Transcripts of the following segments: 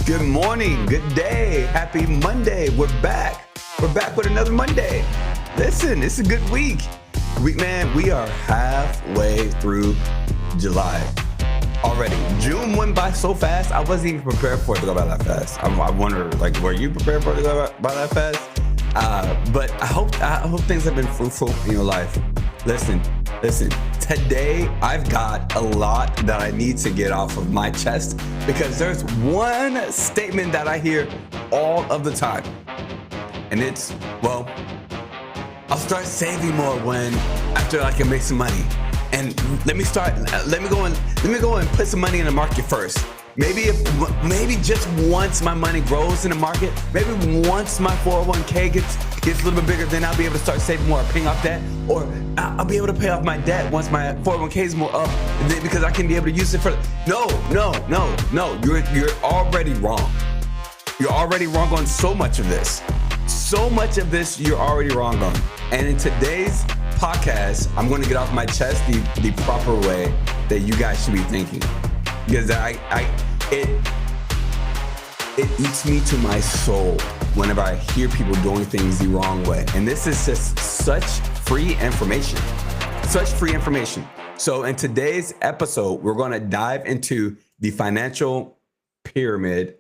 Good morning, good day, happy Monday. We're back. We're back with another Monday. Listen, it's a good week. Man, we are halfway through July already. June went by so fast, I wasn't even prepared for it to go by that fast. I wonder, like, were you prepared for it to go by that fast? But I hope things have been fruitful in your life. Listen. Today, I've got a lot that I need to get off of my chest because there's one statement that I hear all of the time. And it's, well, I'll start saving more after I can make some money. And let me go and put some money in the market first. Maybe just once my money grows in the market, maybe once my 401k gets a little bit bigger, then I'll be able to start saving more, paying off debt, or I'll be able to pay off my debt once my 401k is more up, because I can be able to use it for. No. You're already wrong. You're already wrong on so much of this. So much of this you're already wrong on. And in today's podcast, I'm going to get off my chest the proper way that you guys should be thinking, because it eats me to my soul whenever I hear people doing things the wrong way. And this is just such free information. So in today's episode, we're going to dive into the financial pyramid,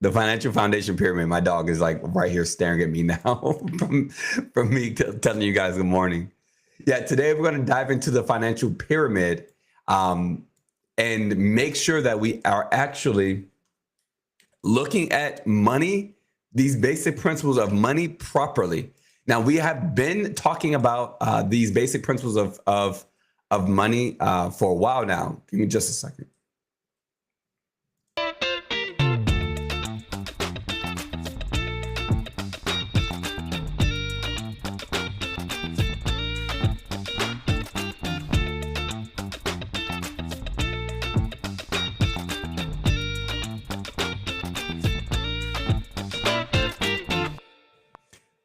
the financial foundation pyramid. My dog is like right here staring at me now from me telling you guys good morning. Yeah, today we're going to dive into the financial pyramid and make sure that we are actually looking at money, these basic principles of money properly. Now, we have been talking about these basic principles of money for a while now. Give me just a second.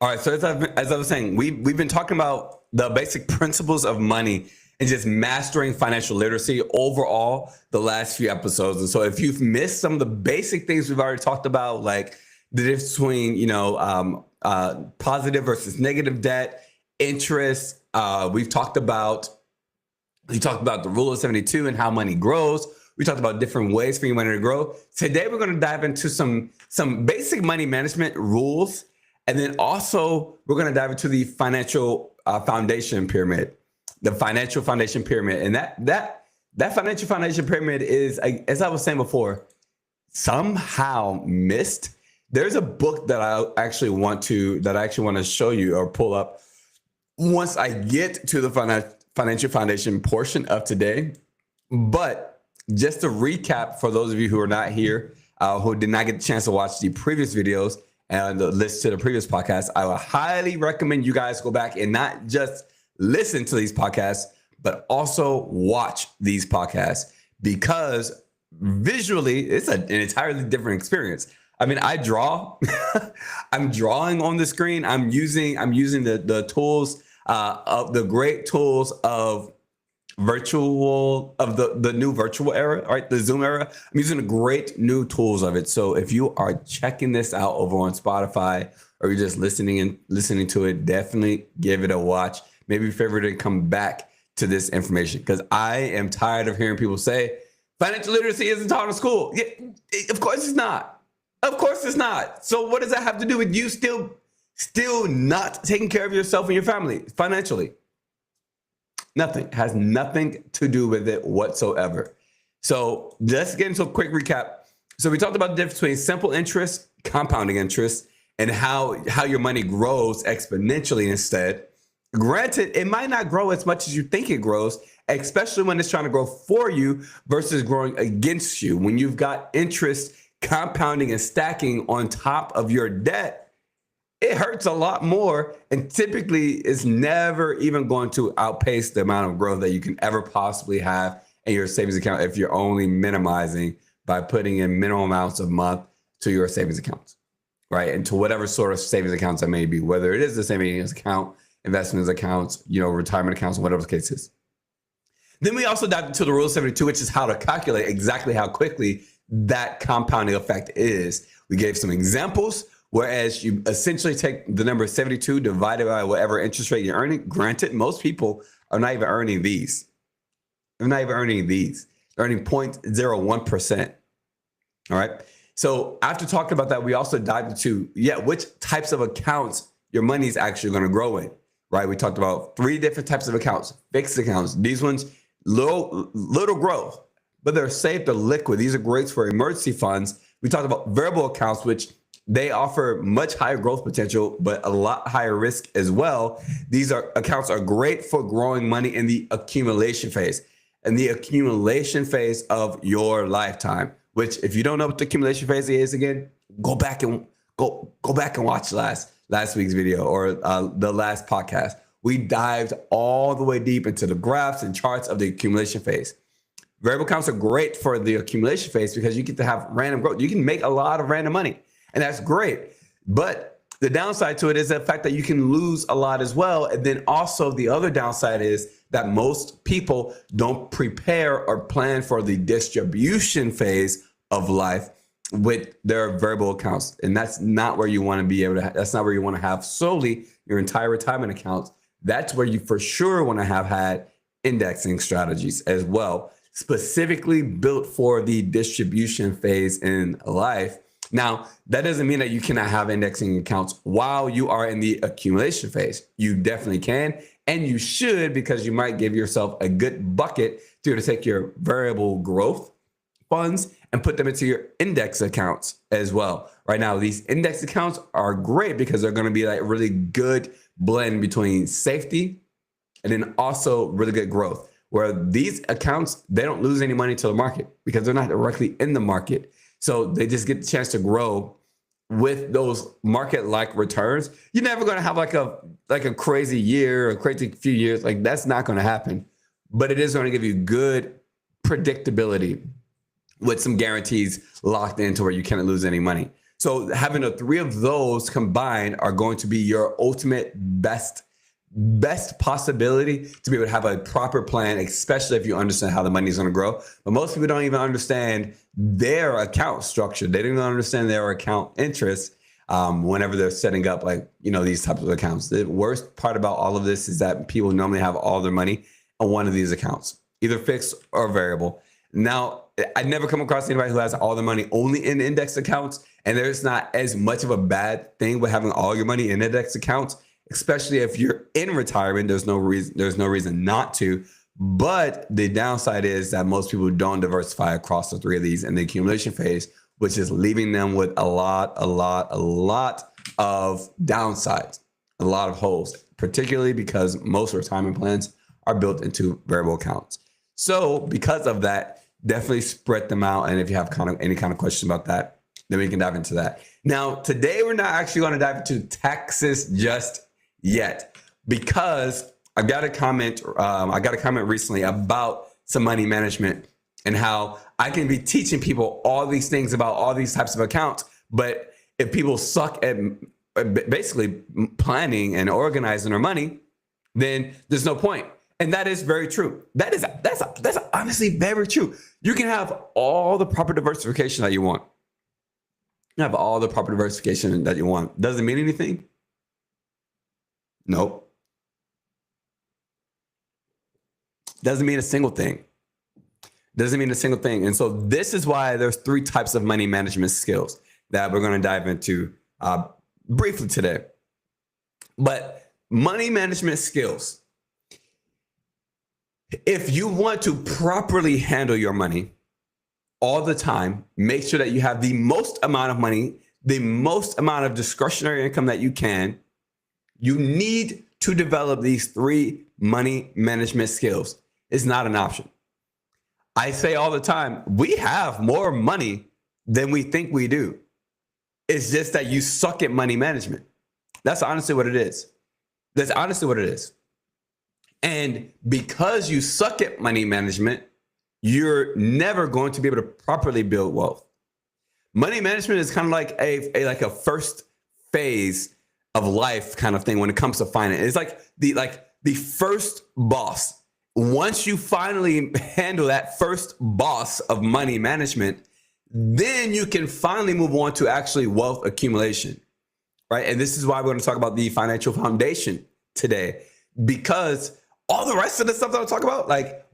All right, so as I was saying, we've been talking about the basic principles of money and just mastering financial literacy overall the last few episodes. And so if you've missed some of the basic things we've already talked about, like the difference between, positive versus negative debt, interest, we talked about the rule of 72 and how money grows. We talked about different ways for your money to grow. Today, we're going to dive into some basic money management rules. And then also, we're going to dive into the financial foundation pyramid, the financial foundation pyramid. And that financial foundation pyramid is, as I was saying before, somehow missed. There's a book that I actually want to show you or pull up once I get to the financial foundation portion of today. But just to recap for those of you who are not here, who did not get the chance to watch the previous videos, and listen to the previous podcast, I would highly recommend you guys go back and not just listen to these podcasts, but also watch these podcasts, because visually it's an entirely different experience. I mean, I draw, I'm drawing on the screen. I'm using the tools of the great tools of the new virtual era, right? The Zoom era. I'm using the great new tools of it. So if you are checking this out over on Spotify, or you're just listening to it, definitely give it a watch. Maybe favorite to come back to this information, because I am tired of hearing people say financial literacy isn't taught in school. Yeah, of course it's not. Of course it's not. So what does that have to do with you still not taking care of yourself and your family financially? Nothing. Has nothing to do with it whatsoever. So let's get into a quick recap. So we talked about the difference between simple interest, compounding interest, and how your money grows exponentially instead. Granted, it might not grow as much as you think it grows, especially when it's trying to grow for you versus growing against you. When you've got interest compounding and stacking on top of your debt, it hurts a lot more, and typically is never even going to outpace the amount of growth that you can ever possibly have in your savings account if you're only minimizing by putting in minimal amounts a month to your savings accounts, right? And to whatever sort of savings accounts that may be, whether it is the savings account, investments accounts, retirement accounts, whatever the case is. Then we also dived into the rule of 72, which is how to calculate exactly how quickly that compounding effect is. We gave some examples, whereas you essentially take the number 72 divided by whatever interest rate you're earning. Granted, most people are not even earning these. They're not even earning these. They're earning 0.01%. All right. So after talking about that, we also dived into, which types of accounts your money is actually going to grow in, right? We talked about 3 different types of accounts, fixed accounts. These ones, little growth, but they're safe, they're liquid. These are great for emergency funds. We talked about variable accounts, which they offer much higher growth potential, but a lot higher risk as well. These accounts are great for growing money in the accumulation phase. And the accumulation phase of your lifetime, which if you don't know what the accumulation phase is, again, go back and watch last week's video or the last podcast. We dived all the way deep into the graphs and charts of the accumulation phase. Variable accounts are great for the accumulation phase because you get to have random growth. You can make a lot of random money, and that's great. But the downside to it is the fact that you can lose a lot as well. And then also the other downside is that most people don't prepare or plan for the distribution phase of life with their variable accounts. And that's not where you want to be able to, that's not where you want to have solely your entire retirement accounts. That's where you for sure want to have had indexing strategies as well, specifically built for the distribution phase in life. Now, that doesn't mean that you cannot have indexing accounts while you are in the accumulation phase. You definitely can, and you should, because you might give yourself a good bucket to take your variable growth funds and put them into your index accounts as well. Right now, these index accounts are great because they're going to be like a really good blend between safety and then also really good growth, where these accounts, they don't lose any money to the market because they're not directly in the market. So they just get the chance to grow with those market-like returns. You're never going to have like a crazy year, a crazy few years. Like that's not going to happen, but it is going to give you good predictability with some guarantees locked into where you can't lose any money. So having the 3 of those combined are going to be your ultimate best possibility to be able to have a proper plan, especially if you understand how the money is going to grow. But most people don't even understand their account structure. They don't even understand their account interest whenever they're setting up these types of accounts. The worst part about all of this is that people normally have all their money on one of these accounts, either fixed or variable. Now, I never come across anybody who has all their money only in index accounts, and there's not as much of a bad thing with having all your money in index accounts, especially if you're in retirement. There's no reason not to. But the downside is that most people don't diversify across the 3 of these in the accumulation phase, which is leaving them with a lot of downsides, a lot of holes, particularly because most retirement plans are built into variable accounts. So because of that, definitely spread them out. And if you have any kind of questions about that, then we can dive into that. Now, today we're not actually going to dive into taxes just yet, because I got a comment recently about some money management and how I can be teaching people all these things about all these types of accounts. But if people suck at basically planning and organizing their money, then there's no point. And that is very true. That's honestly very true. You can have all the proper diversification that you want. You have all the proper diversification that you want. Does it mean anything? Nope. Doesn't mean a single thing. Doesn't mean a single thing. And so this is why there's 3 types of money management skills that we're going to dive into briefly today. But money management skills, if you want to properly handle your money all the time, make sure that you have the most amount of money, the most amount of discretionary income that you can. You need to develop these 3 money management skills. It's not an option. I say all the time, we have more money than we think we do. It's just that you suck at money management. That's honestly what it is. That's honestly what it is. And because you suck at money management, you're never going to be able to properly build wealth. Money management is kind of like a first phase of life kind of thing when it comes to finance. It's like the first boss. Once you finally handle that first boss of money management, then you can finally move on to actually wealth accumulation, right? And this is why we're going to talk about the financial foundation today, because all the rest of the stuff that I'll talk about, like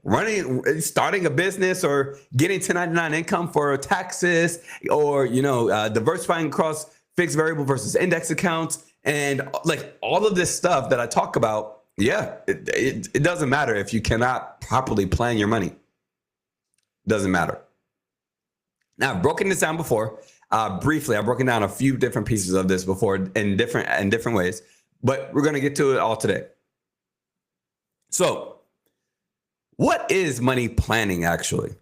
starting a business or getting 1099 income for taxes, or, diversifying across fixed variable versus index accounts, and like all of this stuff that I talk about, it doesn't matter if you cannot properly plan your money. Doesn't matter. Now, I've broken this down before. Briefly, I've broken down a few different pieces of this before in different ways, but we're going to get to it all today. So, what is money planning actually?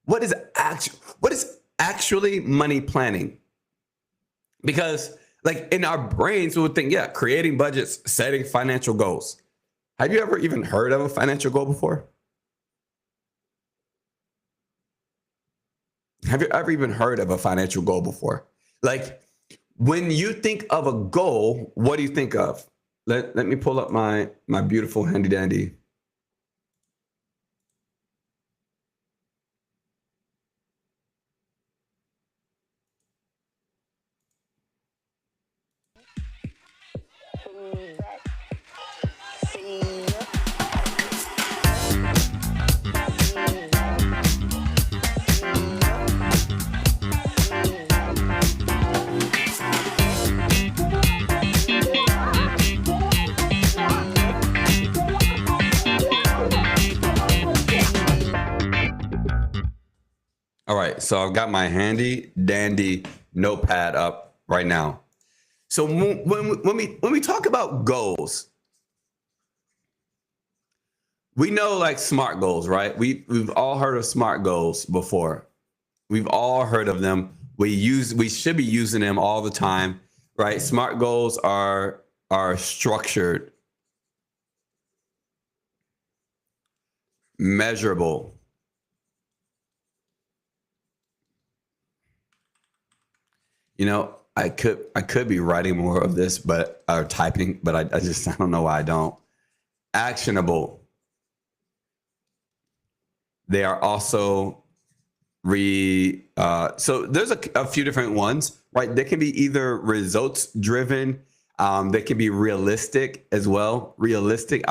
What is actually money planning? Because like in our brains, we would think, creating budgets, setting financial goals. Have you ever even heard of a financial goal before? Have you ever even heard of a financial goal before? Like when you think of a goal, what do you think of? Let me pull up my beautiful handy dandy. All right, so I've got my handy dandy notepad up right now. So when we talk about goals, we know like SMART goals, right? We've all heard of SMART goals before. We've all heard of them. We should be using them all the time, right? SMART goals are structured, measurable, I could be writing more of this, or typing, but I don't know why I don't. Actionable. They are also so there's a few different ones, right? They can be either results driven. They can be realistic as well. Realistic.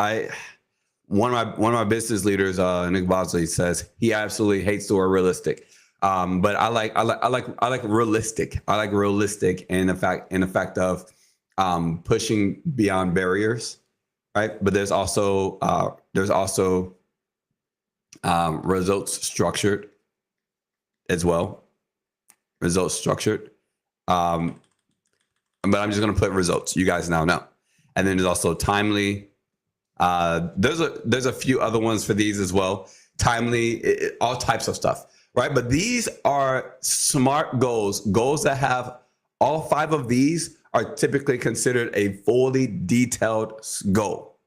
One of my business leaders, Nick Bosley, says he absolutely hates the word realistic. But I like realistic. I like realistic in the fact of pushing beyond barriers, right? But there's also results structured as well. Results structured. But I'm just gonna put results. You guys now know. And then there's also timely. There's a few other ones for these as well. Timely, all types of stuff. Right. But these are SMART goals that have all 5 of these are typically considered a fully detailed goal.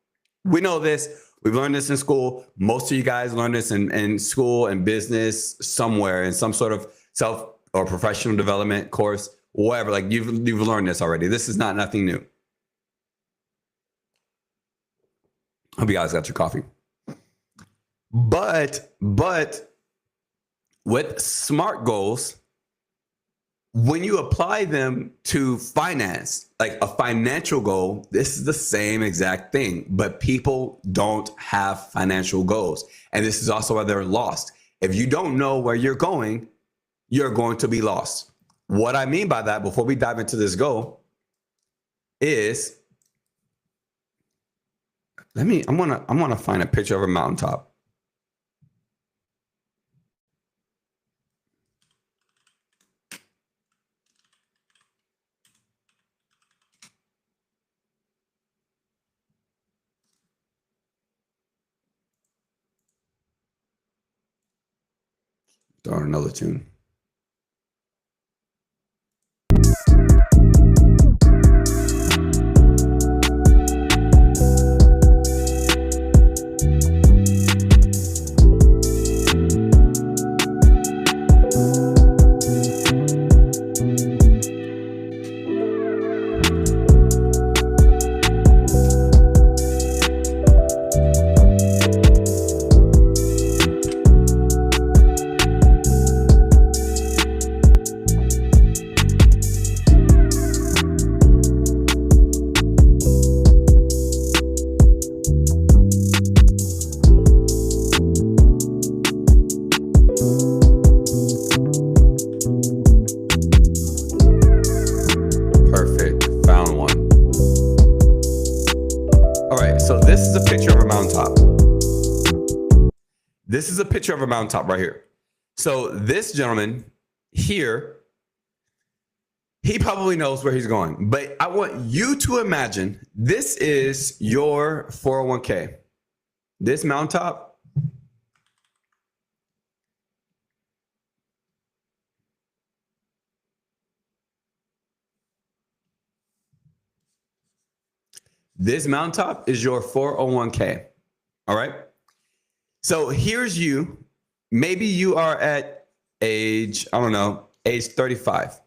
We know this. We've learned this in school. Most of you guys learned this in school and business somewhere in some sort of self or professional development course, whatever. Like you've learned this already. This is nothing new. Hope you guys got your coffee. But with SMART goals, when you apply them to finance, like a financial goal, this is the same exact thing, but people don't have financial goals. And this is also why they're lost. If you don't know where you're going to be lost. What I mean by that, before we dive into this goal, is I'm gonna find a picture of a mountaintop. Throw on another tune. Perfect. Found one. All right. So this is a picture of a mountaintop. This is a picture of a mountaintop right here. So this gentleman here, he probably knows where he's going, but I want you to imagine this is your 401k. This mountaintop, this mountaintop is your 401k. All right. So here's you. Maybe you are at age, I don't know, age 35.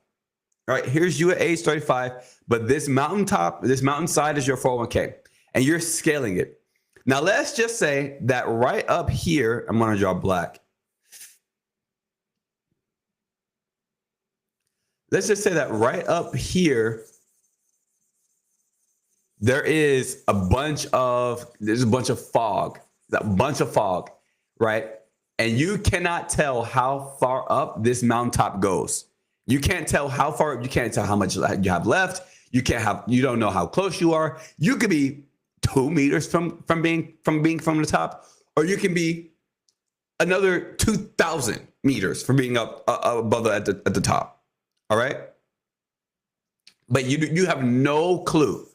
All right. Here's you at age 35, but this mountaintop, this mountainside is your 401k and you're scaling it. Now, let's just say that right up here, I'm going to draw black. Let's just say that right up here, there's a bunch of fog, right? And you cannot tell how far up this mountaintop goes. You can't tell how far up, you can't tell how much you have left. You don't know how close you are. You could be 2 meters from being from the top, or you can be another 2,000 meters from being up above at the top. All right. But you have no clue.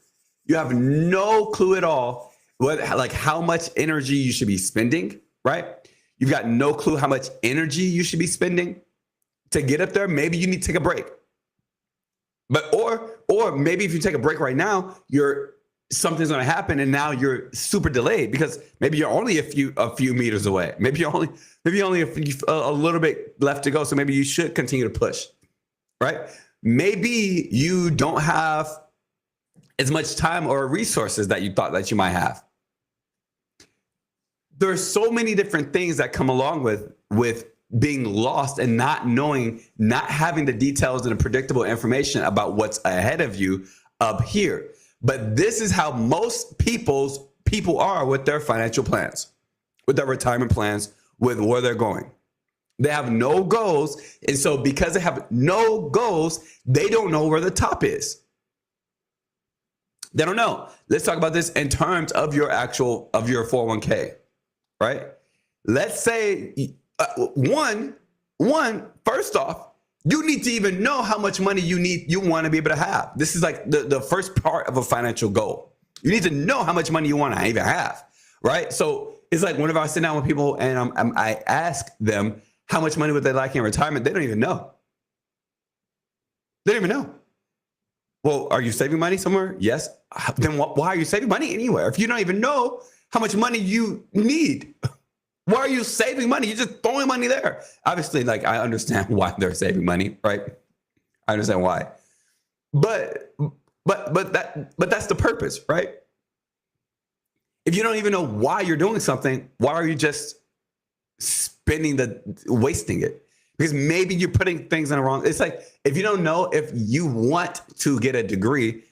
You have no clue at all like how much energy you should be spending, right? You've got no clue how much energy you should be spending to get up there. Maybe you need to take a break. But or maybe if you take a break right now, something's going to happen and now you're super delayed because maybe you're only a few meters away. Maybe only a little bit left to go. So maybe you should continue to push, right? Maybe you don't have as much time or resources that you thought that you might have. There's so many different things that come along with being lost and not knowing, not having the details and the predictable information about what's ahead of you up here. But this is how most people are with their financial plans, with their retirement plans, with where they're going. They have no goals. And so because they have no goals, they don't know where the top is. They don't know. Let's talk about this in terms of your 401k, right? Let's say first off, you need to even know how much money you want to be able to have. This is like the first part of a financial goal. You need to know how much money you want to even have, right? So it's like whenever I sit down with people and I ask them how much money would they like in retirement, they don't even know. They don't even know. Well, are you saving money somewhere? Yes. Then why are you saving money anywhere? If you don't even know how much money you need, why are you saving money? You're just throwing money there. Obviously, like I understand why they're saving money, right? I understand why. But that's the purpose, right? If you don't even know why you're doing something, why are you just wasting it? Because maybe you're putting things in the wrong. It's like if you don't know if you want to get a degree,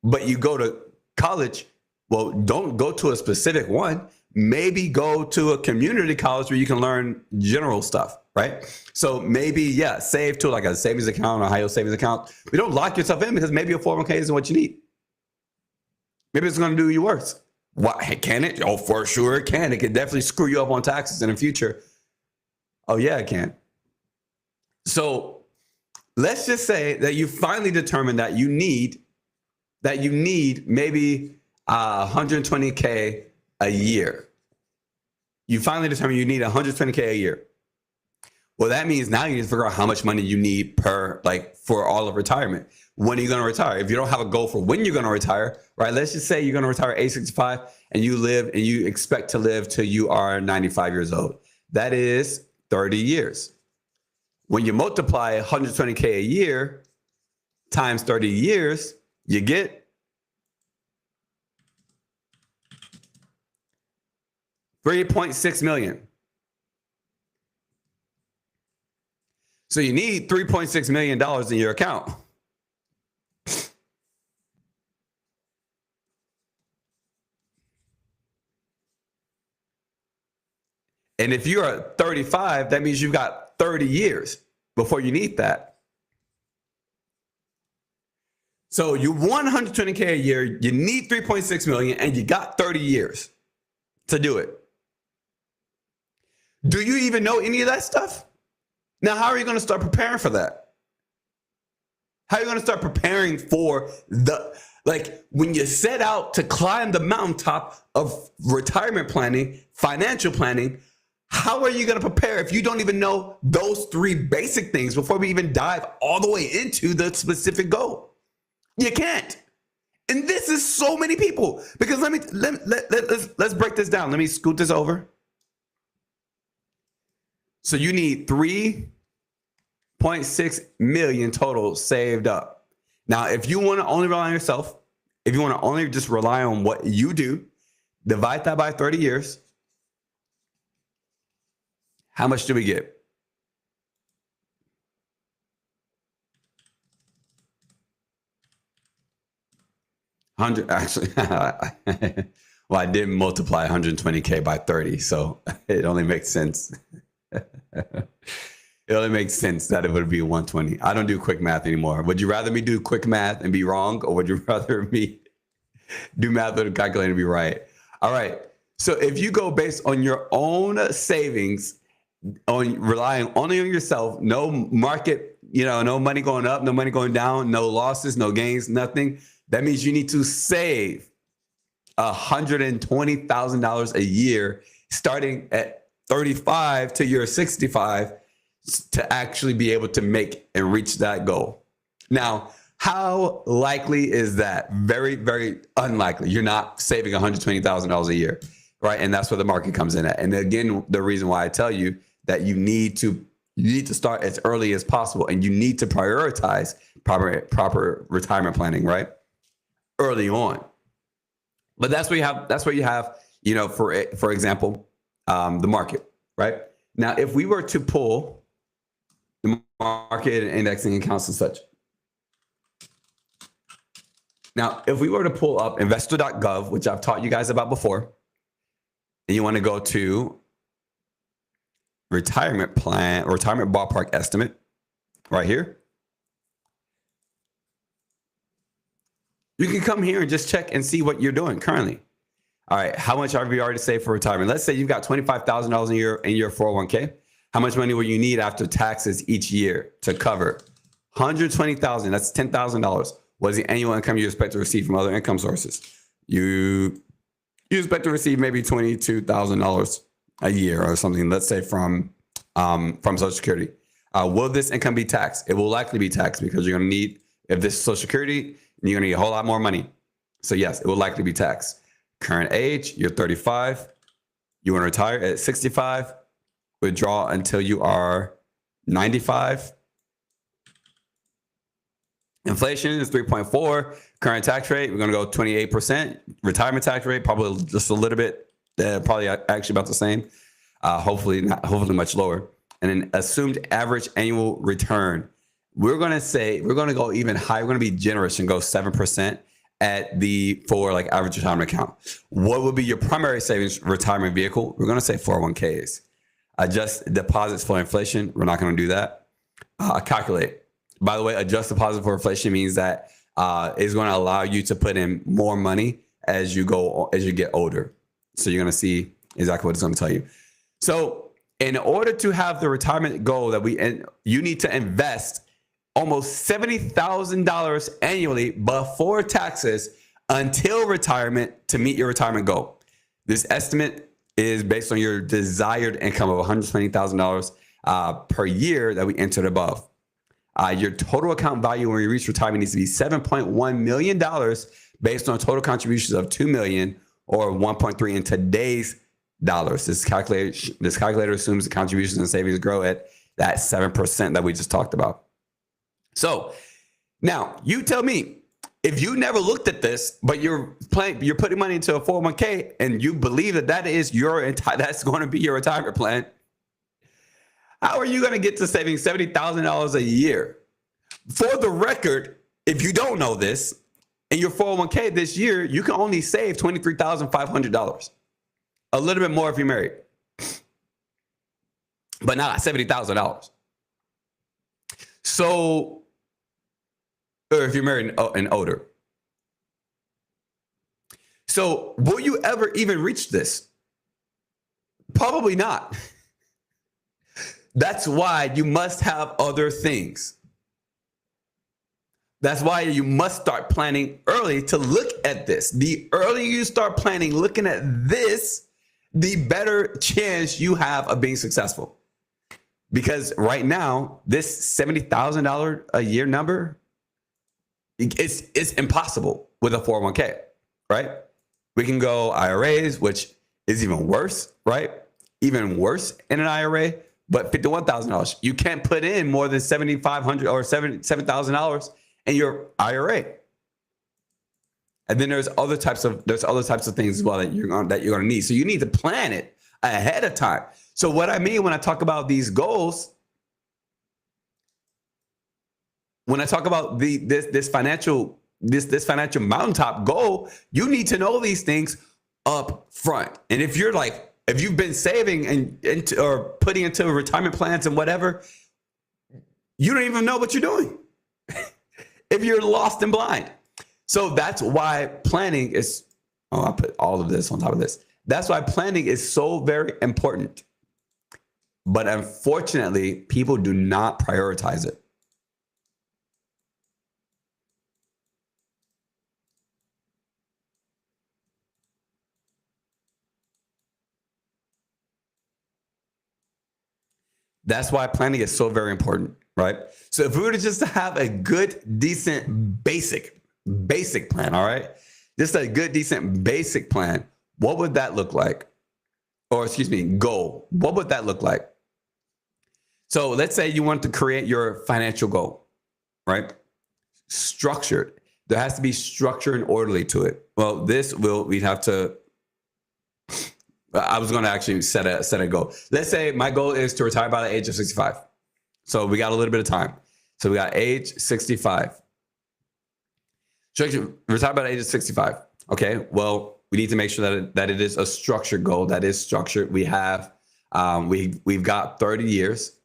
but you go to college, well, don't go to a specific one. Maybe go to a community college where you can learn general stuff, right? So maybe, save to like a savings account or a high yield savings account. But don't lock yourself in because maybe a 401k isn't what you need. Maybe it's going to do you worse. Why can it? Oh, for sure it can. It can definitely screw you up on taxes in the future. Oh yeah, it can. So let's just say that you finally determined that you need maybe 120K a year. You finally determined you need 120K a year. Well, that means now you need to figure out how much money you need for all of retirement. When are you going to retire? If you don't have a goal for when you're going to retire, right? Let's just say you're going to retire at age 65 and you expect to live till you are 95 years old. That is 30 years. When you multiply 120K a year times 30 years, you get $3.6 million. So you need $3.6 million in your account. And if you're 35, that means you've got 30 years before you need that. So you want 120K a year, you need 3.6 million, and you got 30 years to do it. Do you even know any of that stuff? Now, how are you going to start preparing for that? How are you going to start preparing for when you set out to climb the mountaintop of retirement planning, financial planning, how are you going to prepare if you don't even know those three basic things before we even dive all the way into the specific goal? You can't. And this is so many people, because let's break this down. Let me scoot this over. So you need 3.6 million total saved up. Now, if you want to only rely on yourself, if you want to only just rely on what you do, divide that by 30 years. How much do we get? Actually, well, I did multiply 120K by 30, so it only makes sense. It only makes sense that it would be 120. I don't do quick math anymore. Would you rather me do quick math and be wrong, or would you rather me do math with a calculator and be right? All right. So if you go based on your own savings, on relying only on yourself, no market, no money going up, no money going down, no losses, no gains, nothing. That means you need to save $120,000 a year, starting at 35 to you're 65, to actually be able to make and reach that goal. Now, how likely is that? Very, very unlikely. You're not saving $120,000 a year, right? And that's where the market comes in at. And again, the reason why I tell you that you need to start as early as possible, and you need to prioritize proper retirement planning, right? Early on. But that's what you have, for example, the market, right? Now, if we were to pull the market and indexing accounts and such. Now, if we were to pull up investor.gov, which I've taught you guys about before, and you want to go to retirement plan, retirement ballpark estimate right here, you can come here and just check and see what you're doing currently. All right, how much have you already saved for retirement? Let's say you've got $25,000 a year in your 401k. How much money will you need after taxes each year to cover? $120,000, that's $10,000. What is the annual income you expect to receive from other income sources? You expect to receive maybe $22,000 a year or something, let's say from Social Security. Will this income be taxed? It will likely be taxed, because you're going to need, if this is Social Security, you're going to need a whole lot more money. So yes, it will likely be taxed. Current age, you're 35. You want to retire at 65. Withdraw until you are 95. Inflation is 3.4. Current tax rate, we're going to go 28%. Retirement tax rate, probably just a little bit, probably actually about the same. Hopefully much lower. And then assumed average annual return. We're going to go even higher. We're going to be generous and go 7% for average retirement account. What would be your primary savings retirement vehicle? We're going to say 401ks. Adjust deposits for inflation. We're not going to do that. Calculate. By the way, adjust deposit for inflation means that it's going to allow you to put in more money as you get older. So you're going to see exactly what it's going to tell you. So in order to have the retirement goal you need to invest almost $70,000 annually before taxes until retirement to meet your retirement goal. This estimate is based on your desired income of $120,000 per year that we entered above. Your total account value when you reach retirement needs to be $7.1 million based on total contributions of $2 million or 1.3 in today's dollars. This calculator assumes the contributions and savings grow at that 7% that we just talked about. So now you tell me, if you never looked at this, but you're putting money into a 401k and you believe that is that's going to be your retirement plan, how are you going to get to saving $70,000 a year? For the record, if you don't know this, in your 401k this year, you can only save $23,500. A little bit more if you're married. but not $70,000. So, or if you're married and older. So will you ever even reach this? Probably not. That's why you must have other things. That's why you must start planning early to look at this. The earlier you start planning, looking at this, the better chance you have of being successful. Because right now, this $70,000 a year number, it's impossible with a 401k, right? We can go IRAs, which is even worse, right? Even worse in an IRA, but $51,000. You can't put in more than $7,500 or $7,000 in your IRA. And then there's other types of things as well that you're gonna need. So you need to plan it ahead of time. So what I mean when I talk about these goals, when I talk about this financial mountaintop goal, you need to know these things up front. And if you've been saving or putting into retirement plans and whatever, you don't even know what you're doing if you're lost and blind. So that's why planning is, I put all of this on top of this. That's why planning is so very important. But unfortunately, people do not prioritize it. That's why planning is so very important, right? So if we were to just have a good, decent, basic plan, all right? Just a good, decent, basic plan, what would that look like? Or excuse me, goal. What would that look like? So let's say you want to create your financial goal, right? Structured. There has to be structure and orderly to it. Well, we'd have to, I was going to actually set a goal. Let's say my goal is to retire by the age of 65. So we got a little bit of time. So we got age 65. Retire by the age of 65. Okay. Well, we need to make sure that it is a structured goal. That is structured. We have, we've got 30 years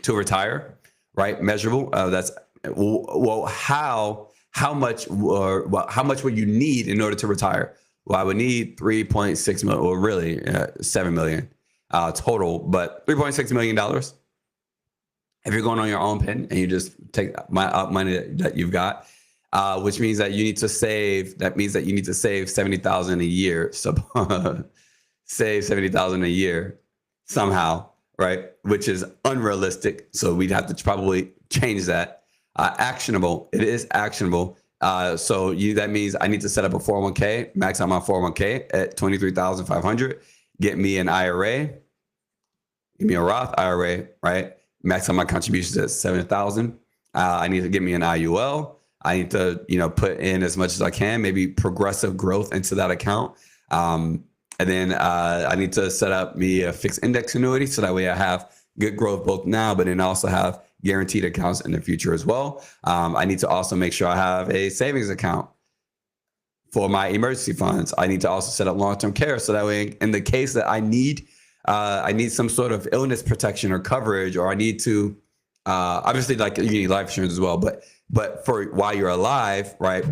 to retire, right? Measurable. That's well, how much would you need in order to retire? Well, I would need 3.6 million, or really 7 million total, but $3.6 million. If you're going on your own pen and you just take money that you've got, which means that you need to save. That means that you need to save 70,000 a year. So save 70,000 a year somehow, right? Which is unrealistic. So we'd have to probably change that. Actionable. It is actionable. So that means I need to set up a 401k, max out my 401k at 23,500, get me an IRA, give me a Roth IRA, right? Max out my contributions at 7,000. I need to get me an IUL. I need to, put in as much as I can, maybe progressive growth into that account. And then I need to set up me a fixed index annuity. So that way I have good growth both now, but then also have guaranteed accounts in the future as well. I need to also make sure I have a savings account for my emergency funds. I need to also set up long-term care. So that way, in the case that I need some sort of illness protection or coverage, or I need to, obviously, like, you need life insurance as well, but for while you're alive, right?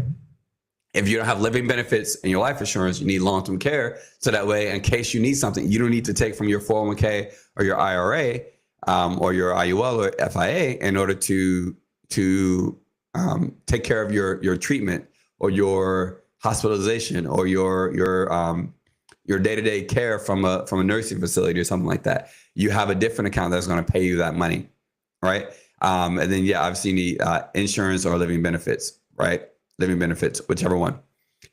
If you don't have living benefits in your life insurance, you need long-term care. So that way, in case you need something, you don't need to take from your 401k or your IRA, or your IUL or FIA in order to take care of your treatment or your hospitalization or your day-to-day care from a nursing facility or something like that. You have a different account that's going to pay you that money, right? And then obviously you need insurance or living benefits, right? Living benefits, whichever one.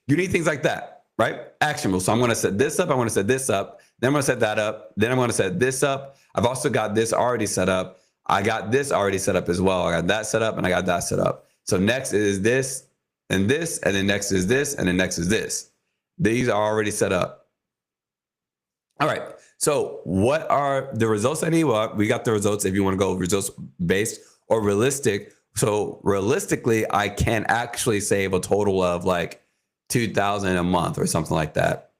You need things like that, right? Actionable. So I'm going to set this up. I want to set this up. Then I'm going to set that up. Then I'm going to set this up. I've also got this already set up. I got this already set up as well. I got that set up and I got that set up. So next is this, and then next is this, and then next is this. These are already set up. All right. So what are the results I need? Well, we got the results if you want to go results based or realistic. So realistically, I can actually save a total of like $2,000 a month or something like that.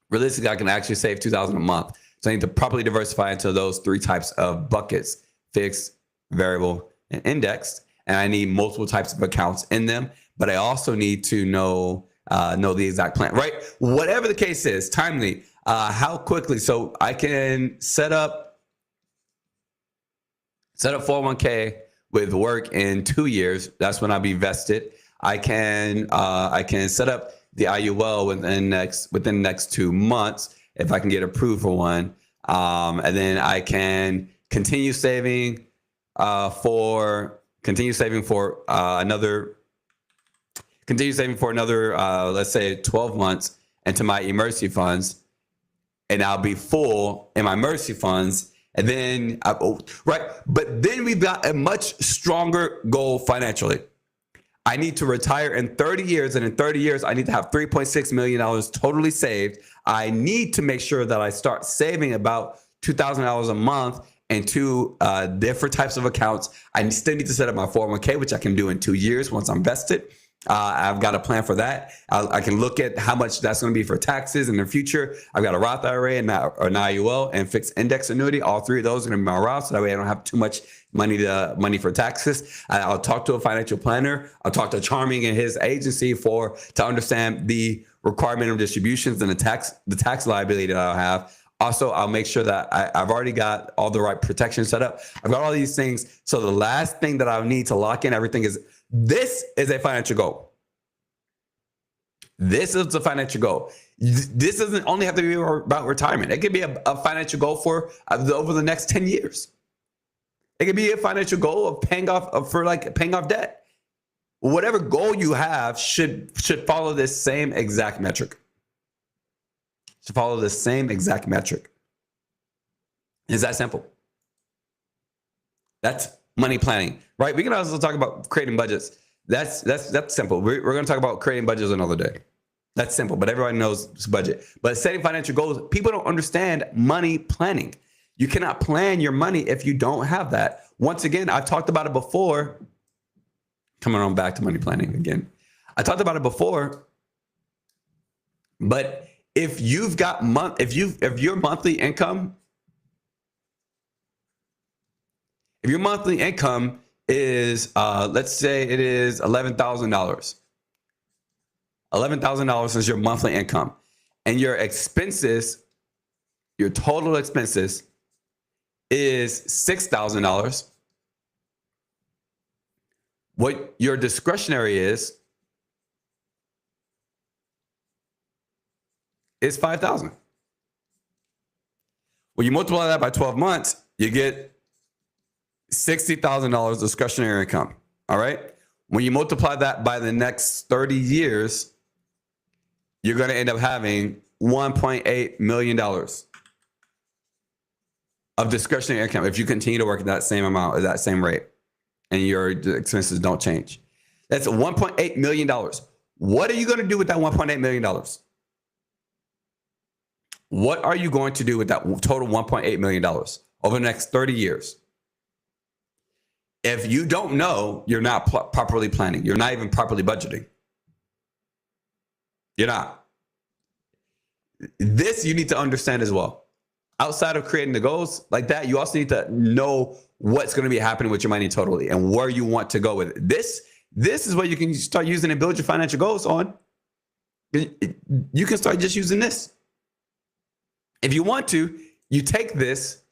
Realistically, I can actually save $2,000 a month. So I need to properly diversify into those three types of buckets: fixed, variable, and indexed. And I need multiple types of accounts in them. But I also need to know the exact plan, right? Whatever the case is, timely, how quickly. So I can set up 401k with work in 2 years. That's when I'll be vested. I can set up the IUL within the next 2 months if I can get approved for one, and then I can continue saving for another let's say 12 months into my emergency funds, and I'll be full in my emergency funds. And then but then we've got a much stronger goal financially. I need to retire in 30 years, and in 30 years, I need to have $3.6 million totally saved. I need to make sure that I start saving about $2,000 a month into different types of accounts. I still need to set up my 401k, which I can do in 2 years once I'm vested. I've got a plan for that. I can look at how much that's going to be for taxes in the future. I've got a Roth IRA and an IUL and fixed index annuity. All three of those are going to be my Roth, so that way I don't have too much money for taxes. I'll talk to a financial planner. I'll talk to Charming and his agency to understand the requirement of distributions and the tax liability that I'll have. Also, I'll make sure that I've already got all the right protection set up. I've got all these things. So the last thing that I need to lock in everything is, this is a financial goal. This is a financial goal. This doesn't only have to be about retirement. It could be a financial goal for over the next 10 years. It could be a financial goal of paying off debt. Whatever goal you have should follow this same exact metric. Should follow the same exact metric. It's that simple. That's money planning, right? We can also talk about creating budgets. That's simple. We're going to talk about creating budgets another day. That's simple, but everybody knows it's budget. But setting financial goals, people don't understand money planning. You cannot plan your money if you don't have that. Once again, I've talked about it before. Coming on back to money planning again. I talked about it before, but if your monthly income is, let's say it is $11,000. $11,000 is your monthly income, and your total expenses is $6,000. What your discretionary is $5,000. When you multiply that by 12 months, you get $60,000 discretionary income. All right. When you multiply that by the next 30 years, you're going to end up having $1.8 million of discretionary income if you continue to work at that same amount, at that same rate, and your expenses don't change. That's $1.8 million. What are you going to do with that $1.8 million? What are you going to do with that total $1.8 million over the next 30 years? If you don't know, you're not properly planning. You're not even properly budgeting. You're not. This you need to understand as well. Outside of creating the goals like that, you also need to know what's going to be happening with your money totally and where you want to go with it. This is what you can start using and build your financial goals on. You can start just using this. If you want to, you take this,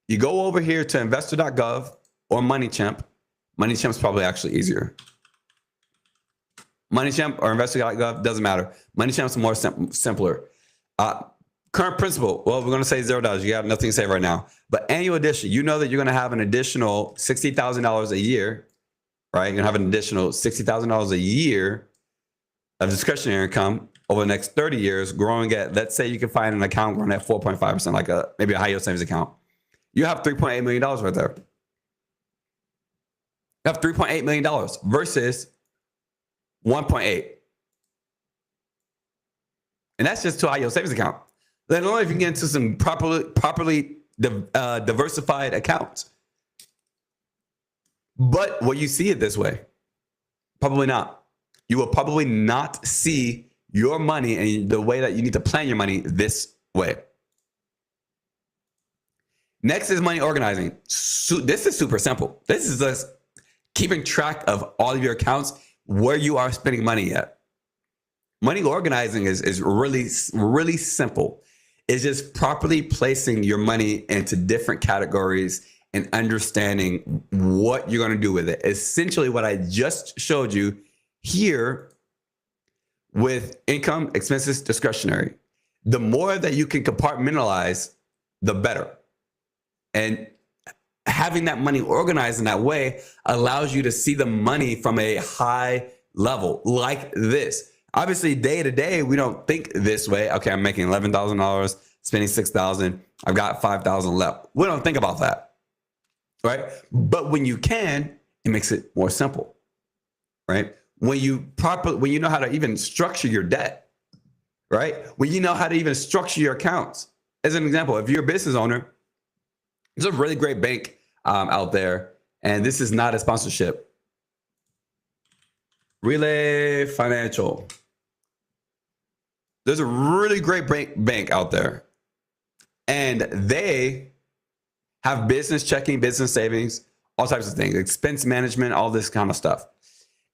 you go over here to investor.gov or MoneyChamp. MoneyChamp's probably actually easier. MoneyChamp or investor.gov, doesn't matter. MoneyChamp's more simpler. Current principal, well, we're going to say $0. You have nothing to say right now. But annual addition, you know that you're going to have an additional $60,000 a year, right? You're going to have an additional $60,000 a year of discretionary income over the next 30 years, growing at, let's say you can find an account growing at 4.5%, like maybe a high yield savings account. You have $3.8 million right there. You have $3.8 million versus 1.8. And that's just to a high yield savings account. Let alone if you get into some properly diversified accounts. But will you see it this way? Probably not. You will probably not see your money and the way that you need to plan your money this way. Next is money organizing. So this is super simple. This is just keeping track of all of your accounts, where you are spending money at. Money organizing is really, really simple. It's just properly placing your money into different categories and understanding what you're going to do with it. Essentially, what I just showed you here with income, expenses, discretionary. The more that you can compartmentalize, the better. And having that money organized in that way allows you to see the money from a high level like this. Obviously, day to day, we don't think this way. Okay, I'm making $11,000, spending $6,000. I've got $5,000 left. We don't think about that, right? But when you can, it makes it more simple, right? When you know how to even structure your debt, right? When you know how to even structure your accounts. As an example, if you're a business owner, there's a really great bank out there, and this is not a sponsorship. Relay Financial. There's a really great bank out there, and they have business checking, business savings, all types of things, expense management, all this kind of stuff.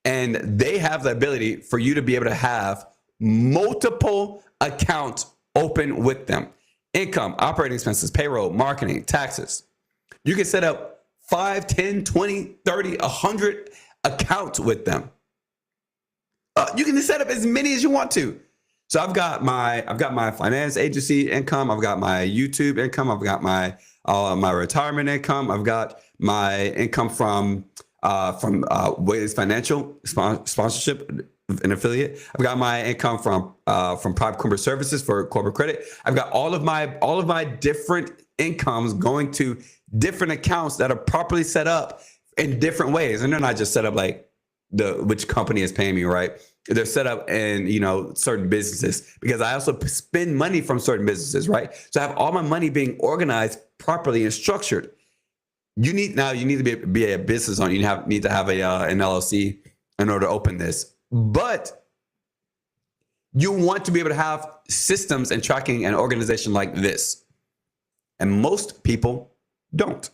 And they have the ability for you to be able to have multiple accounts open with them. Income, operating expenses, payroll, marketing, taxes. You can set up 5, 10, 20, 30, 100 accounts with them. You can set up as many as you want to. So I've got my finance agency income. I've got my YouTube income. I've got my retirement income. I've got my income from Ways Financial sponsorship, an affiliate. I've got my income from Private Corporate Services for corporate credit. I've got all of my different incomes going to different accounts that are properly set up in different ways, and they're not just set up like which company is paying me, right? They're set up in, certain businesses, because I also spend money from certain businesses, right? So I have all my money being organized properly and structured. You need to be a business owner. You need to have an LLC in order to open this. But you want to be able to have systems and tracking and organization like this. And most people don't.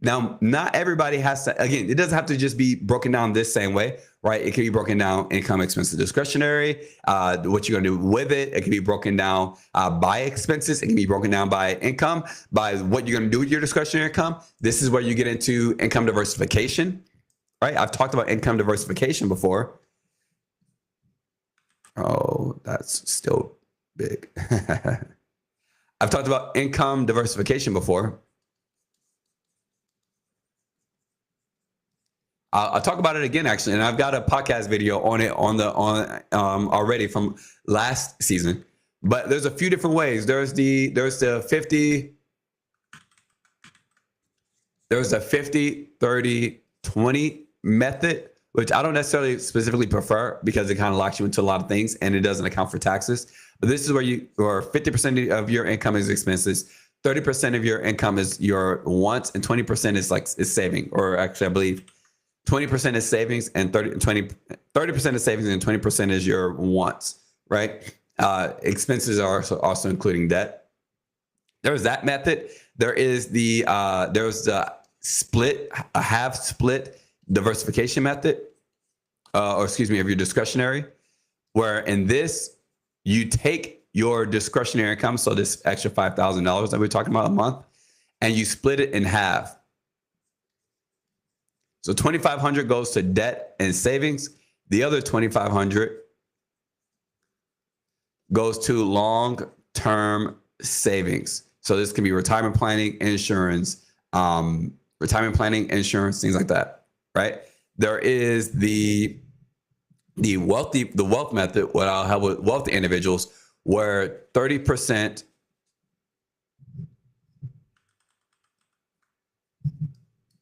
Now, not everybody has to, again, it doesn't have to just be broken down this same way, right? It can be broken down income, expenses, discretionary, what you're going to do with it. It can be broken down by expenses. It can be broken down by income, by what you're going to do with your discretionary income. This is where you get into income diversification, right? I've talked about income diversification before. Oh, that's still big. I've talked about income diversification before. I'll talk about it again, actually, and I've got a podcast video on it already from last season. But there's a few different ways. There's the 50, 30, 20 method, which I don't necessarily specifically prefer because it kind of locks you into a lot of things and it doesn't account for taxes. But this is where 50% of your income is expenses, 30% of your income is your wants, and 20% is saving, or actually, I believe 20% is savings and 30% is savings and 20% is your wants, right? Expenses are also including debt. There's that method. There's the half split diversification method, of your discretionary, where in this, you take your discretionary income, so this extra $5,000 that we're talking about a month, and you split it in half. So $2,500 goes to debt and savings. The other $2,500 goes to long-term savings. So this can be retirement planning, insurance, things like that, right? There is the wealth method, what I'll have with wealthy individuals, where 30%.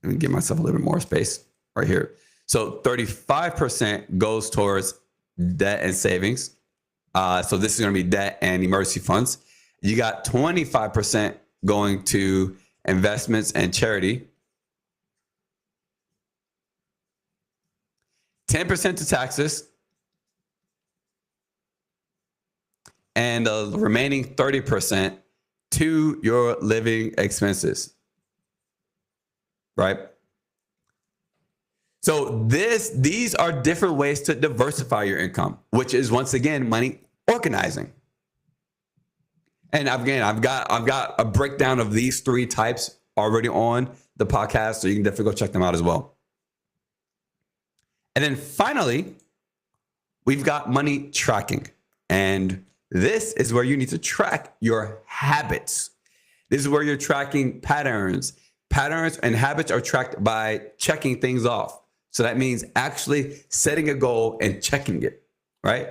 Let me give myself a little bit more space right here. So 35% goes towards debt and savings. So this is going to be debt and emergency funds. You got 25% going to investments and charity. 10% to taxes. and the remaining 30% to your living expenses, right? So these are different ways to diversify your income, which is once again money organizing. And again, I've got a breakdown of these 3 types already on the podcast, so you can definitely go check them out as well. And then finally, we've got money tracking. And this is where you need to track your habits. This is where you're tracking patterns. Patterns and habits are tracked by checking things off. So that means actually setting a goal and checking it, right?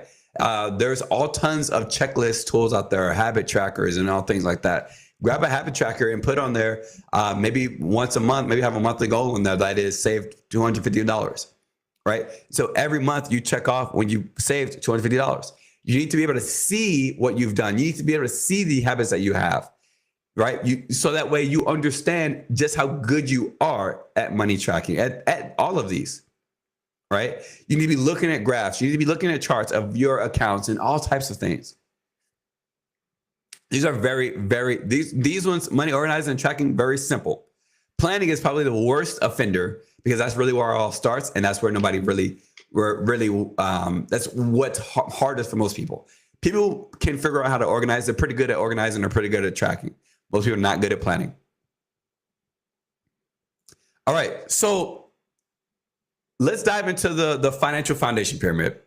There's all tons of checklist tools out there, habit trackers and all things like that. Grab a habit tracker and put on there maybe once a month, maybe have a monthly goal in there that is saved $250, right? So every month you check off when you saved $250. You need to be able to see what you've done. You need to be able to see the habits that you have, right? So that way you understand just how good you are at money tracking, at all of these, right? You need to be looking at graphs. You need to be looking at charts of your accounts and all types of things. These are these ones, money organizing and tracking, very simple. Planning is probably the worst offender because that's really where it all starts. And that's where nobody really, that's what's hardest for most people. People can figure out how to organize. They're pretty good at organizing. They're pretty good at tracking. Most people are not good at planning. All right. So let's dive into the financial foundation pyramid.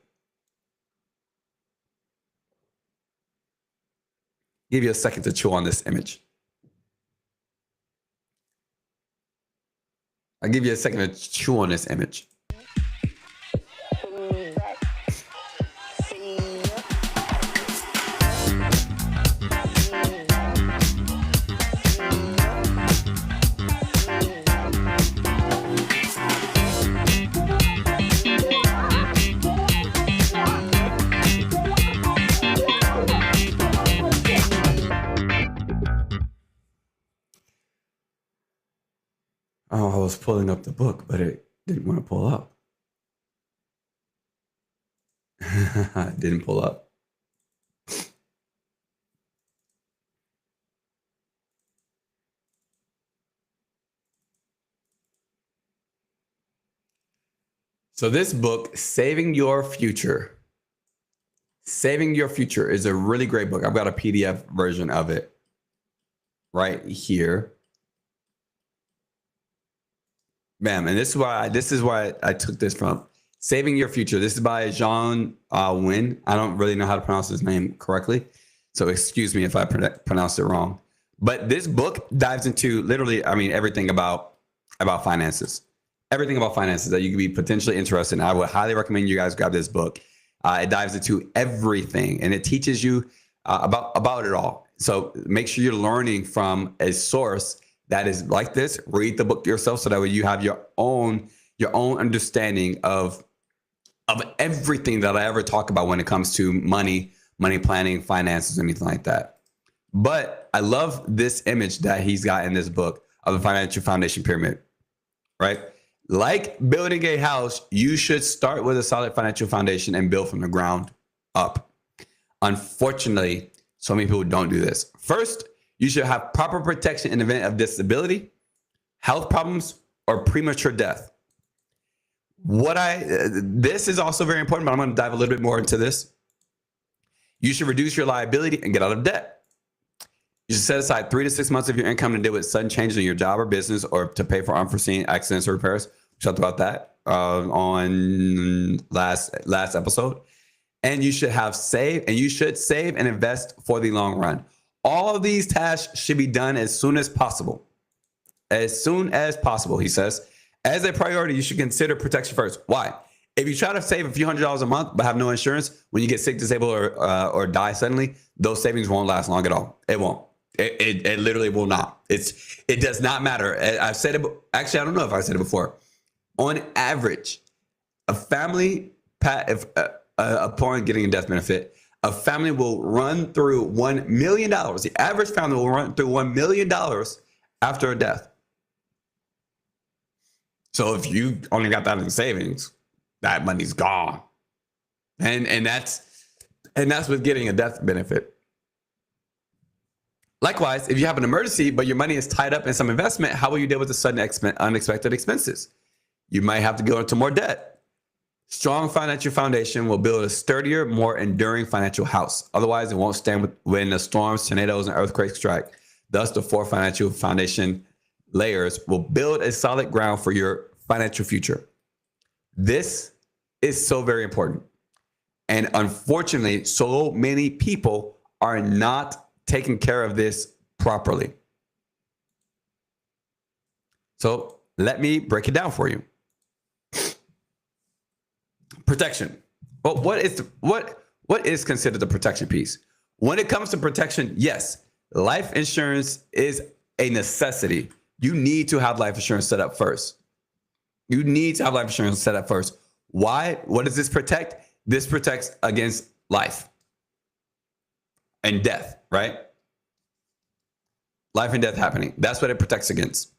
Give you a second to chew on this image. I'll give you a second to chew on this image. Oh, I was pulling up the book, but it didn't want to pull up. It didn't pull up. So this book, Saving Your Future. Saving Your Future is a really great book. I've got a PDF version of it right here. Bam. And this is why I took this from. Saving Your Future. This is by Jean Wynne. I don't really know how to pronounce his name correctly, so excuse me if I pronounced it wrong. But this book dives into literally, everything about finances. Everything about finances that you could be potentially interested in. I would highly recommend you guys grab this book. It dives into everything, and it teaches you about it all. So make sure you're learning from a source that is like this. Read the book yourself so that way you have your own understanding of everything that I ever talk about when it comes to money planning, finances, anything like that. But I love this image that he's got in this book of the financial foundation pyramid, right? Like building a house, you should start with a solid financial foundation and build from the ground up. Unfortunately, so many people don't do this. First, you should have proper protection in the event of disability, health problems, or premature death. This is also very important, but I'm going to dive a little bit more into this. You should reduce your liability and get out of debt. You should set aside 3 to 6 months of your income to deal with sudden changes in your job or business, or to pay for unforeseen accidents or repairs. We talked about that on last episode. And you should save and invest for the long run. All of these tasks should be done as soon as possible. As soon as possible, he says. As a priority, you should consider protection first. Why? If you try to save a few $100s a month but have no insurance, when you get sick, disabled, or die suddenly, those savings won't last long at all. It won't. It literally will not. It does not matter. I've said it. Actually, I don't know if I said it before. On average, a family, upon getting a death benefit, a family will run through $1 million. The average family will run through $1 million after a death. So if you only got that in savings, that money's gone. And that's, And that's with getting a death benefit. Likewise, if you have an emergency, but your money is tied up in some investment, how will you deal with the sudden unexpected expenses? You might have to go into more debt. Strong financial foundation will build a sturdier, more enduring financial house. Otherwise, it won't stand when the storms, tornadoes, and earthquakes strike. Thus, the four financial foundation layers will build a solid ground for your financial future. This is so very important. And unfortunately, so many people are not taking care of this properly. So let me break it down for you. Protection. Well, what is considered the protection piece? When it comes to protection, yes, life insurance is a necessity. You need to have life insurance set up first. You need to have life insurance set up first. Why? What does this protect? This protects against life and death, right? Life and death happening. That's what it protects against.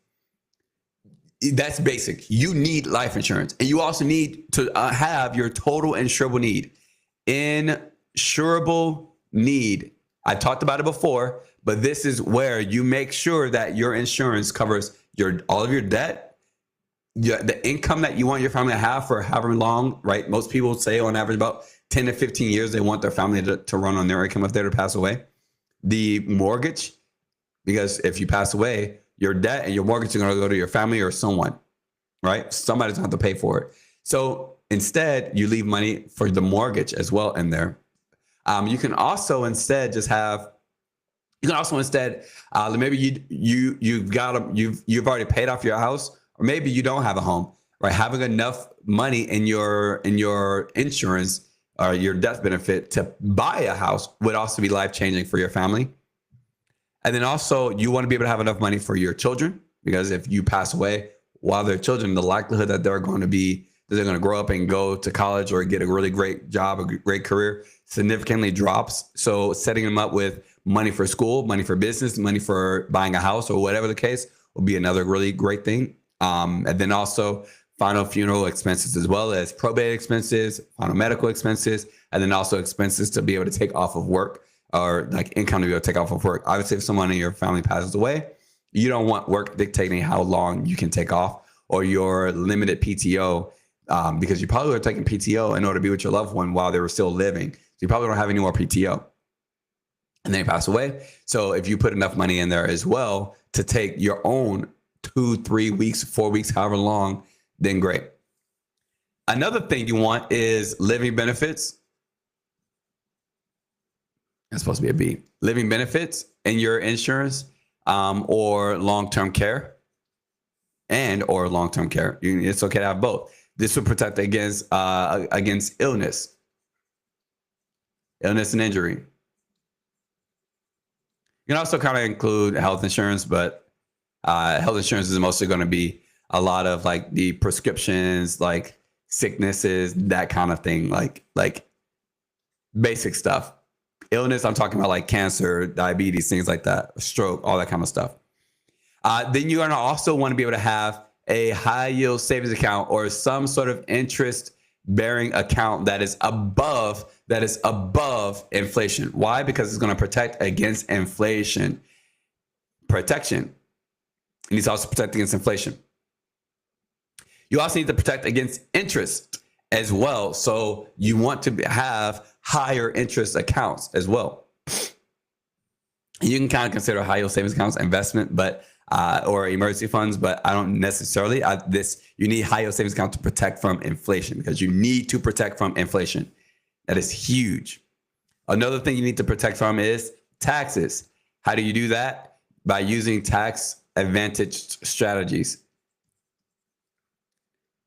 That's basic. You need life insurance. And you also need to have your total insurable need. Insurable need. I talked about it before, but this is where you make sure that your insurance covers all of your debt, the income that you want your family to have for however long, right? Most people say on average about 10 to 15 years, they want their family to run on their income if they're to pass away. The mortgage, because if you pass away, your debt and your mortgage are going to go to your family or someone, right? Somebody's going to have to pay for it. So instead, you leave money for the mortgage as well in there. You can also instead maybe you've already paid off your house, or maybe you don't have a home, right? Having enough money in your insurance or your death benefit to buy a house would also be life-changing for your family. And then also you want to be able to have enough money for your children, because if you pass away while they're children, the likelihood that they're going to grow up and go to college or get a really great job, a great career significantly drops. So setting them up with money for school, money for business, money for buying a house or whatever the case will be another really great thing. And then also final funeral expenses, as well as probate expenses, final medical expenses, and then also expenses to be able to take off of work, or like income to be able to take off of work. Obviously, if someone in your family passes away, you don't want work dictating how long you can take off or your limited PTO, because you probably were taking PTO in order to be with your loved one while they were still living. So you probably don't have any more PTO. And then you pass away. So if you put enough money in there as well to take your own 2, 3 weeks, 4 weeks, however long, then great. Another thing you want is living benefits. It's supposed to be a B. Living benefits in your insurance, or long-term care, or long-term care. It's okay to have both. This will protect against illness and injury. You can also kind of include health insurance, but health insurance is mostly going to be a lot of like the prescriptions, like sicknesses, that kind of thing, like basic stuff. Illness, I'm talking about like cancer, diabetes, things like that, stroke, all that kind of stuff. Then you're going to also want to be able to have a high yield savings account or some sort of interest bearing account that is above inflation. Why? Because it's going to protect against inflation. Protection. It needs to also protect against inflation. You also need to protect against interest as well. So you want to have higher interest accounts as well. You can kind of consider high yield savings accounts investment, but or emergency funds, but I don't necessarily. You need high yield savings account to protect from inflation, because you need to protect from inflation. That is huge. Another thing you need to protect from is taxes. How do you do that? By using tax advantaged strategies.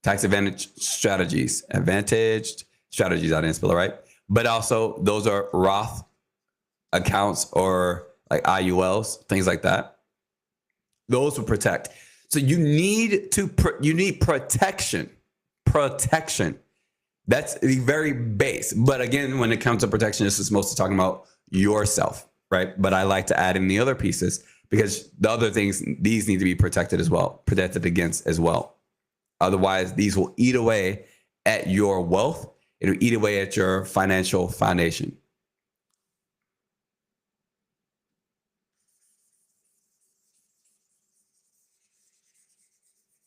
Tax advantaged strategies. Advantaged strategies. I didn't spell it right. But also those are Roth accounts or like IULs, things like that. Those will protect. So you need protection. Protection. That's the very base. But again, when it comes to protection, this is mostly talking about yourself, right? But I like to add in the other pieces, because the other things, these need to be protected as well, protected against as well. Otherwise, these will eat away at your wealth. It'll eat away at your financial foundation.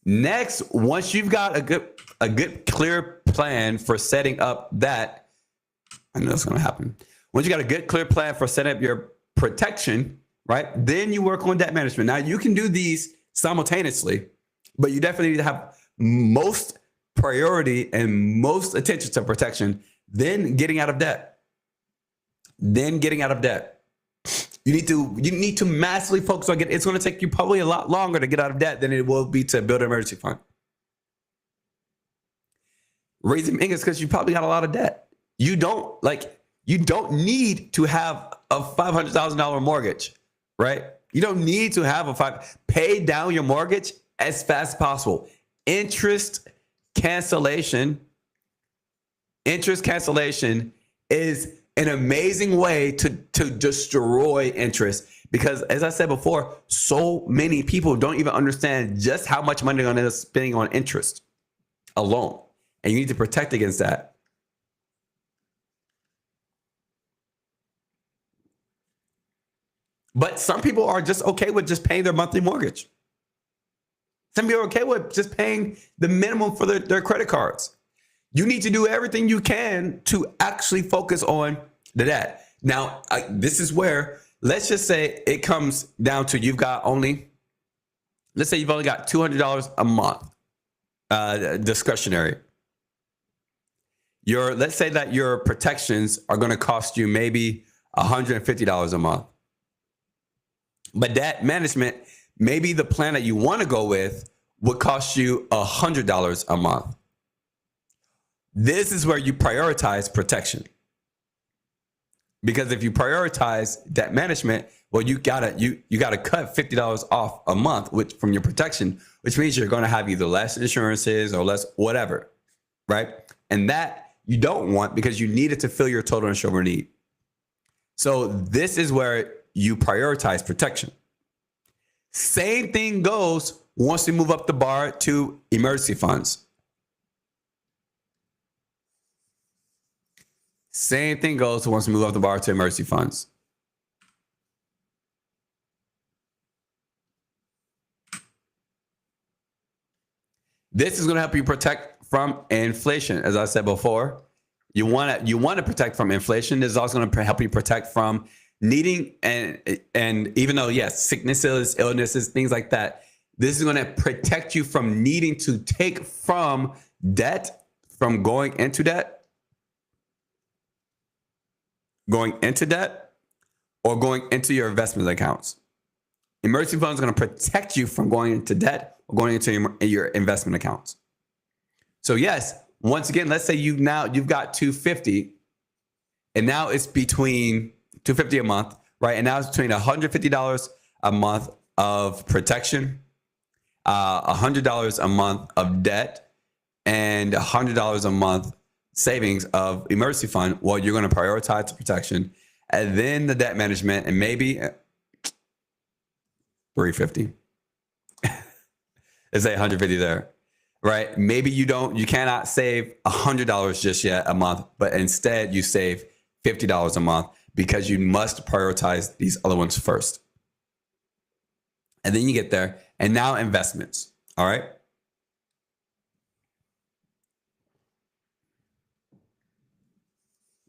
Next, once you've got a good clear plan for setting up that, I know it's going to happen. Once you got a good clear plan for setting up your protection, right? Then you work on debt management. Now you can do these simultaneously, but you definitely need to have most priority and most attention to protection, then getting out of debt. You need to massively focus on it's going to take you probably a lot longer to get out of debt than it will be to build an emergency fund. Raising income is because you probably got a lot of debt. You don't need to have a $500,000 mortgage, right? You don't need to have pay down your mortgage as fast as possible. Interest cancellation is an amazing way to destroy interest, because as I said before, so many people don't even understand just how much money they're going to end up spending on interest alone. And you need to protect against that. But some people are just okay with just paying their monthly mortgage. Some people are okay with just paying the minimum for their credit cards. You need to do everything you can to actually focus on the debt. Now, this is where, let's just say it comes down to let's say you've only got $200 a month, discretionary. Let's say that your protections are going to cost you maybe $150 a month. But debt management, maybe the plan that you want to go with would cost you $100 a month. This is where you prioritize protection. Because if you prioritize debt management, well, you gotta cut $50 off a month, from your protection, which means you're going to have either less insurances or less whatever, right? And that you don't want, because you need it to fill your total insured need. So this is where you prioritize protection. Same thing goes once we move up the bar to emergency funds. Same thing goes once we move up the bar to emergency funds. This is going to help you protect from inflation. As I said before, you want to protect from inflation. This is also going to help you protect from needing, and even though, yes, sicknesses, illnesses, things like that, this is going to protect you from needing to take from debt, from going into debt, or going into your investment accounts. Emergency funds are going to protect you from going into debt or going into your investment accounts. So yes, once again, let's say you've got $250, and now it's between $250 a month, right? And now it's between $150 a month of protection, $100 a month of debt, and $100 a month savings of emergency fund. Well, you're going to prioritize the protection and then the debt management, and maybe $350. Let's say $150 there, right? Maybe you cannot save $100 just yet a month, but instead you save $50 a month, because you must prioritize these other ones first. And then you get there, and now investments. All right.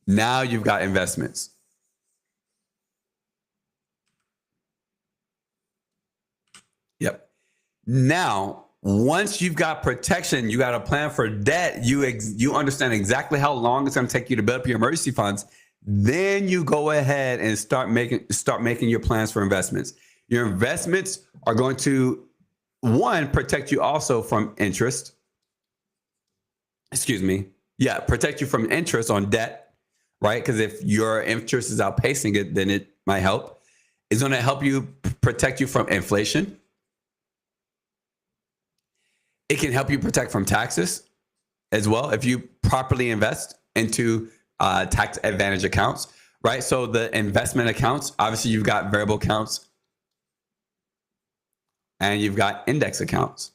Now you've got investments. Yep. Now, once you've got protection, you got a plan for debt, you understand exactly how long it's going to take you to build up your emergency funds. Then you go ahead and start making your plans for investments. Your investments are going to, one, protect you also from interest. Protect you from interest on debt, right? Because if your interest is outpacing it, then it might help. It's going to help you protect you from inflation. It can help you protect from taxes as well if you properly invest into tax advantage accounts, right? So the investment accounts, obviously you've got variable accounts and you've got index accounts.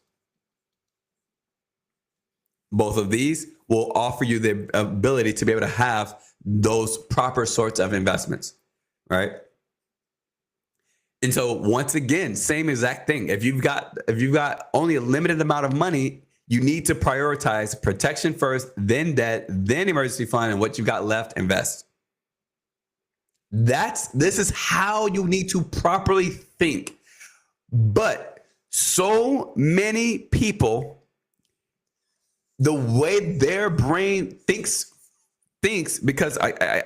Both of these will offer you the ability to be able to have those proper sorts of investments, right? And so once again, same exact thing. If you've got only a limited amount of money, you need to prioritize protection first, then debt, then emergency fund, and what you've got left, invest. This is how you need to properly think. But so many people, the way their brain thinks, because I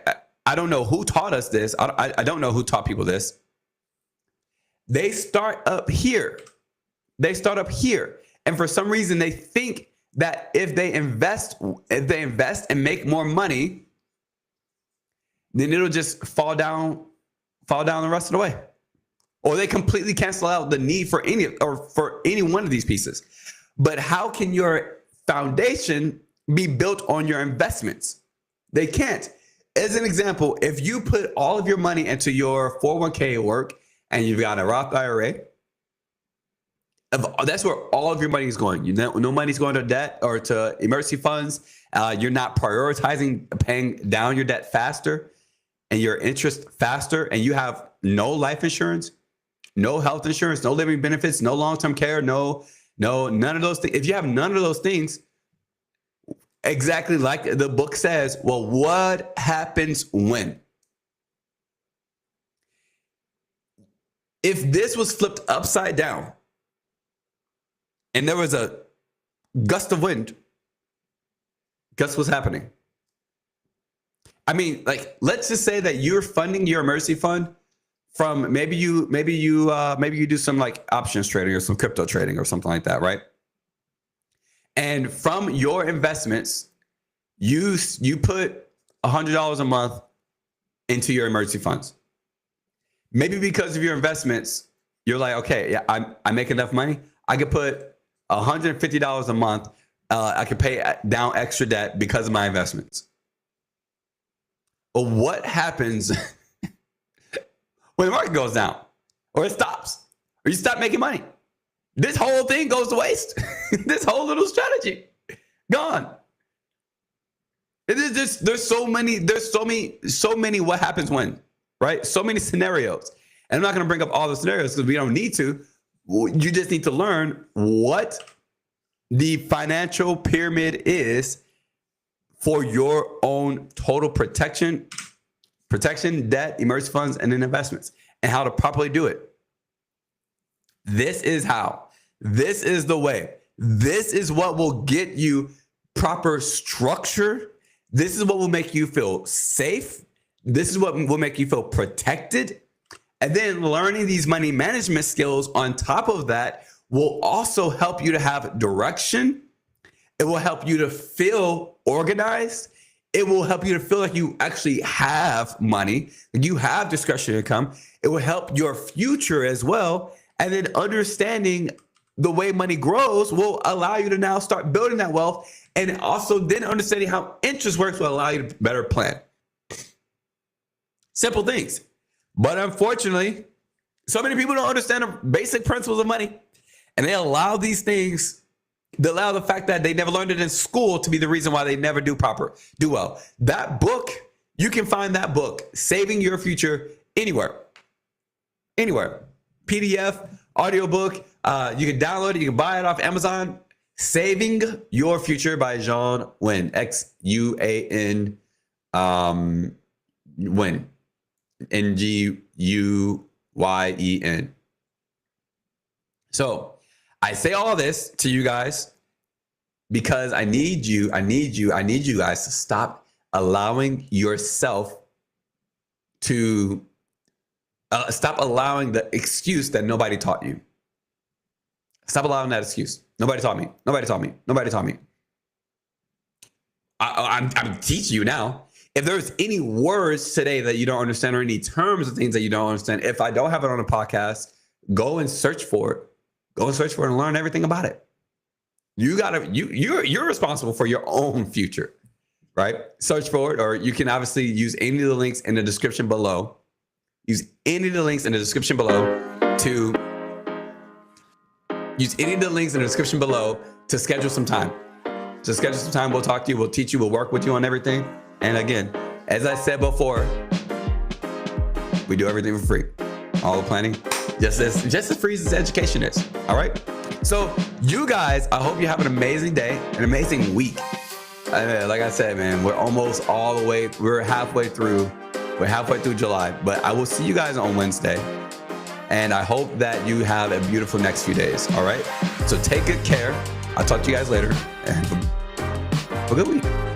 don't know who taught us this. I don't know who taught people this. They start up here. And for some reason, they think that if they invest and make more money, then it'll just fall down the rest of the way. Or they completely cancel out the need for any one of these pieces. But how can your foundation be built on your investments? They can't. As an example, if you put all of your money into your 401k work and you've got a Roth IRA, that's where all of your money is going. No money's going to debt or to emergency funds. You're not prioritizing paying down your debt faster and your interest faster, and you have no life insurance, no health insurance, no living benefits, no long-term care, no, none of those things. If you have none of those things, exactly like the book says, well, what happens when? If this was flipped upside down and there was a gust of wind, guess what's happening? I mean, like, let's just say that you're funding your emergency fund from maybe you do some like options trading or some crypto trading or something like that, right? And from your investments, you put $100 a month into your emergency funds. Maybe because of your investments, you're like, okay, yeah, I make enough money. I could put $150 a month. I could pay down extra debt because of my investments. But what happens when the market goes down or it stops or you stop making money? This whole thing goes to waste. This whole little strategy gone. There's so many what happens when, right? So many scenarios. And I'm not going to bring up all the scenarios because we don't need to. You just need to learn what the financial pyramid is for your own total protection, debt, emergency funds, and then investments, and how to properly do it. This is how. This is the way. This is what will get you proper structure. This is what will make you feel safe. This is what will make you feel protected. And then learning these money management skills on top of that will also help you to have direction. It will help you to feel organized. It will help you to feel like you actually have money, that you have discretionary income. It will help your future as well. And then understanding the way money grows will allow you to now start building that wealth. And also then understanding how interest works will allow you to better plan. Simple things. But unfortunately, so many people don't understand the basic principles of money. And they allow these things, they allow the fact that they never learned it in school to be the reason why they never do well. That book, you can find that book, Saving Your Future, anywhere. PDF, audiobook, you can download it, you can buy it off Amazon. Saving Your Future by John Nguyen, Xuan, Nguyen, Nguyen. So I say all this to you guys because I need you guys to stop allowing yourself to stop allowing the excuse that nobody taught you. Stop allowing that excuse. Nobody taught me. I'm teaching you now. If there's any words today that you don't understand or any terms of things that you don't understand, if I don't have it on a podcast, go and search for it. Go and search for it and learn everything about it. You're responsible for your own future, right? Search for it, or you can obviously use any of the links in the description below. To schedule some time. We'll talk to you. We'll teach you. We'll work with you on everything. And again, as I said before, we do everything for free. All the planning, just as free as education is. All right. So you guys, I hope you have an amazing day, an amazing week. Like I said, man, we're almost all the way. We're halfway through July, but I will see you guys on Wednesday. And I hope that you have a beautiful next few days. All right. So take good care. I'll talk to you guys later, and have a good week.